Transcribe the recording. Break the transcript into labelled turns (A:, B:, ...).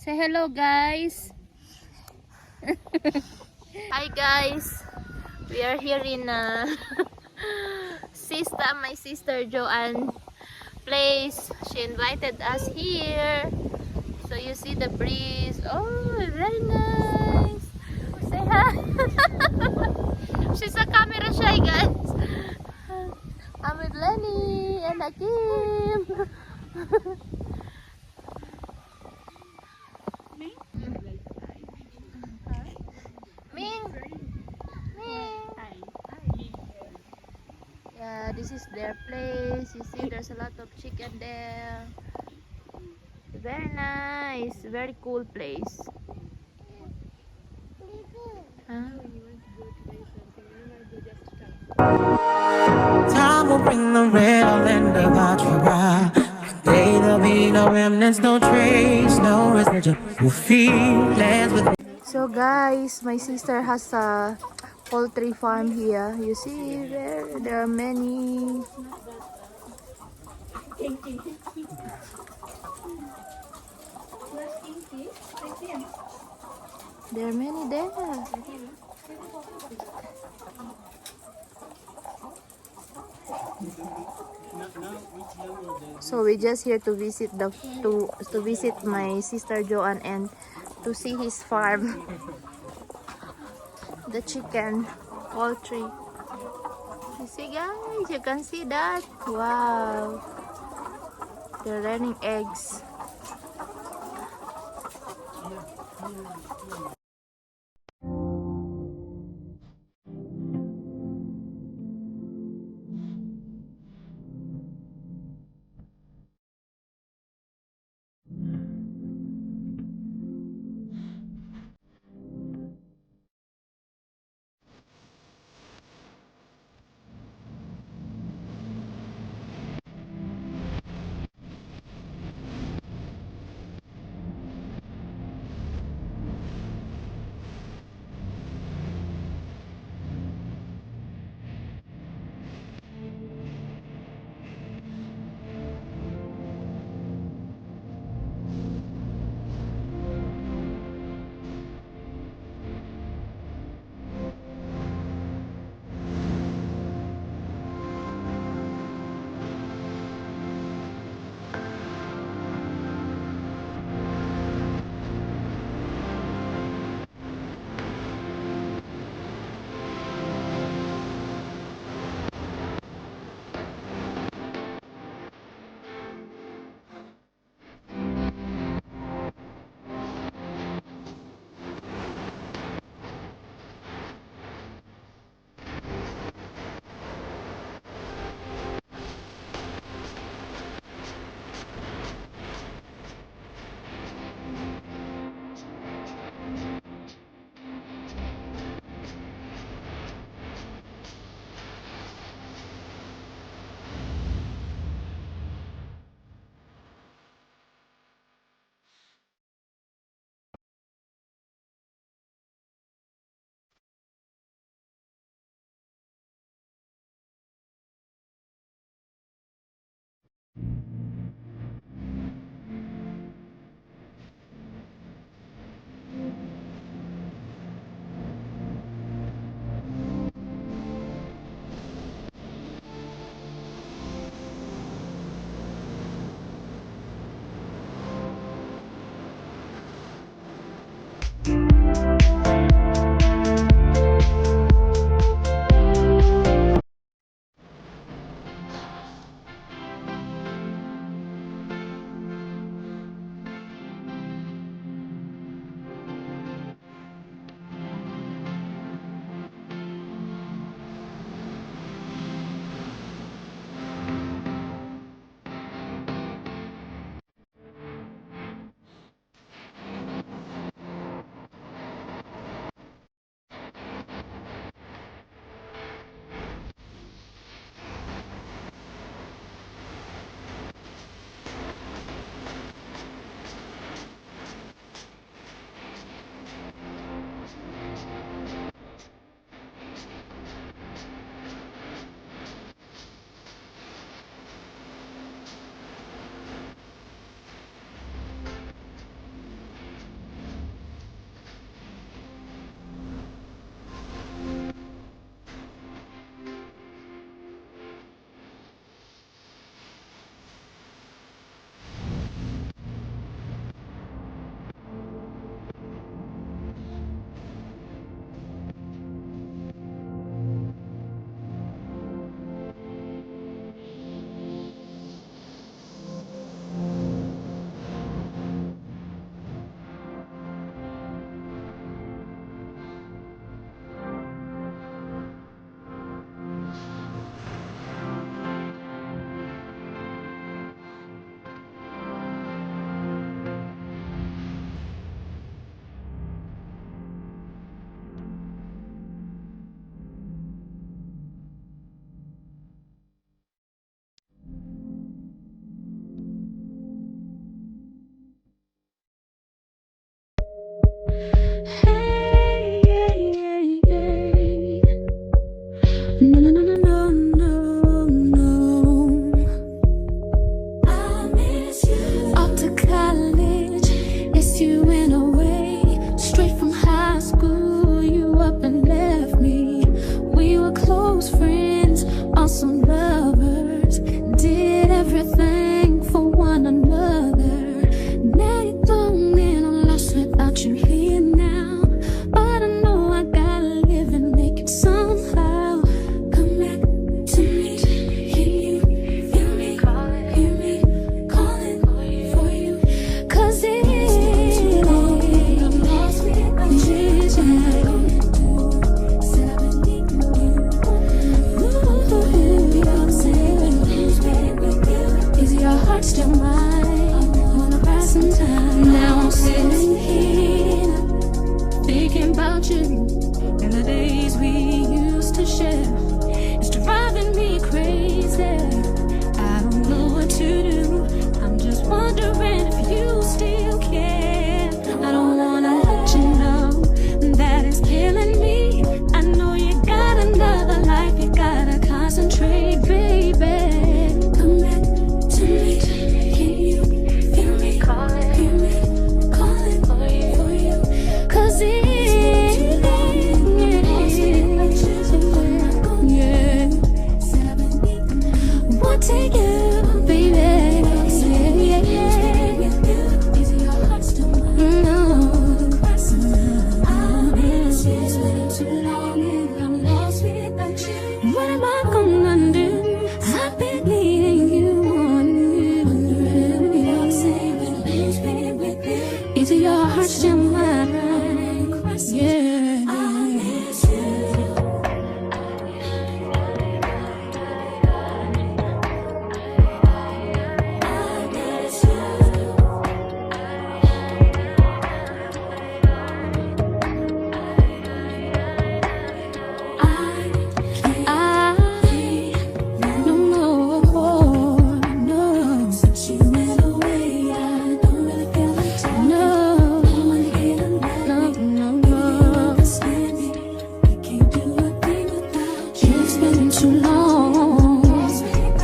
A: Say hello, guys. Hi, guys. We are here in my sister Joan place. She invited us here. So you see the breeze. Oh, very nice. Say hi. She's a camera shy, guys. I'm with Lenny and Akim. Ming. Yeah, this is their place. You see, there's a lot of chicken there. Very nice. Very cool place. Huh?
B: Time will bring the real end about your ride. Today there'll be no remnants, no trace, no residual feelings with.
A: So guys, my sister has a poultry farm here. You see there are many. There are many there. So we just here to visit to visit my sister Joan and to see his farm. The chicken poultry. You see guys, you can see that. Wow. They're laying eggs.
B: easy, your heart still mine. Yeah.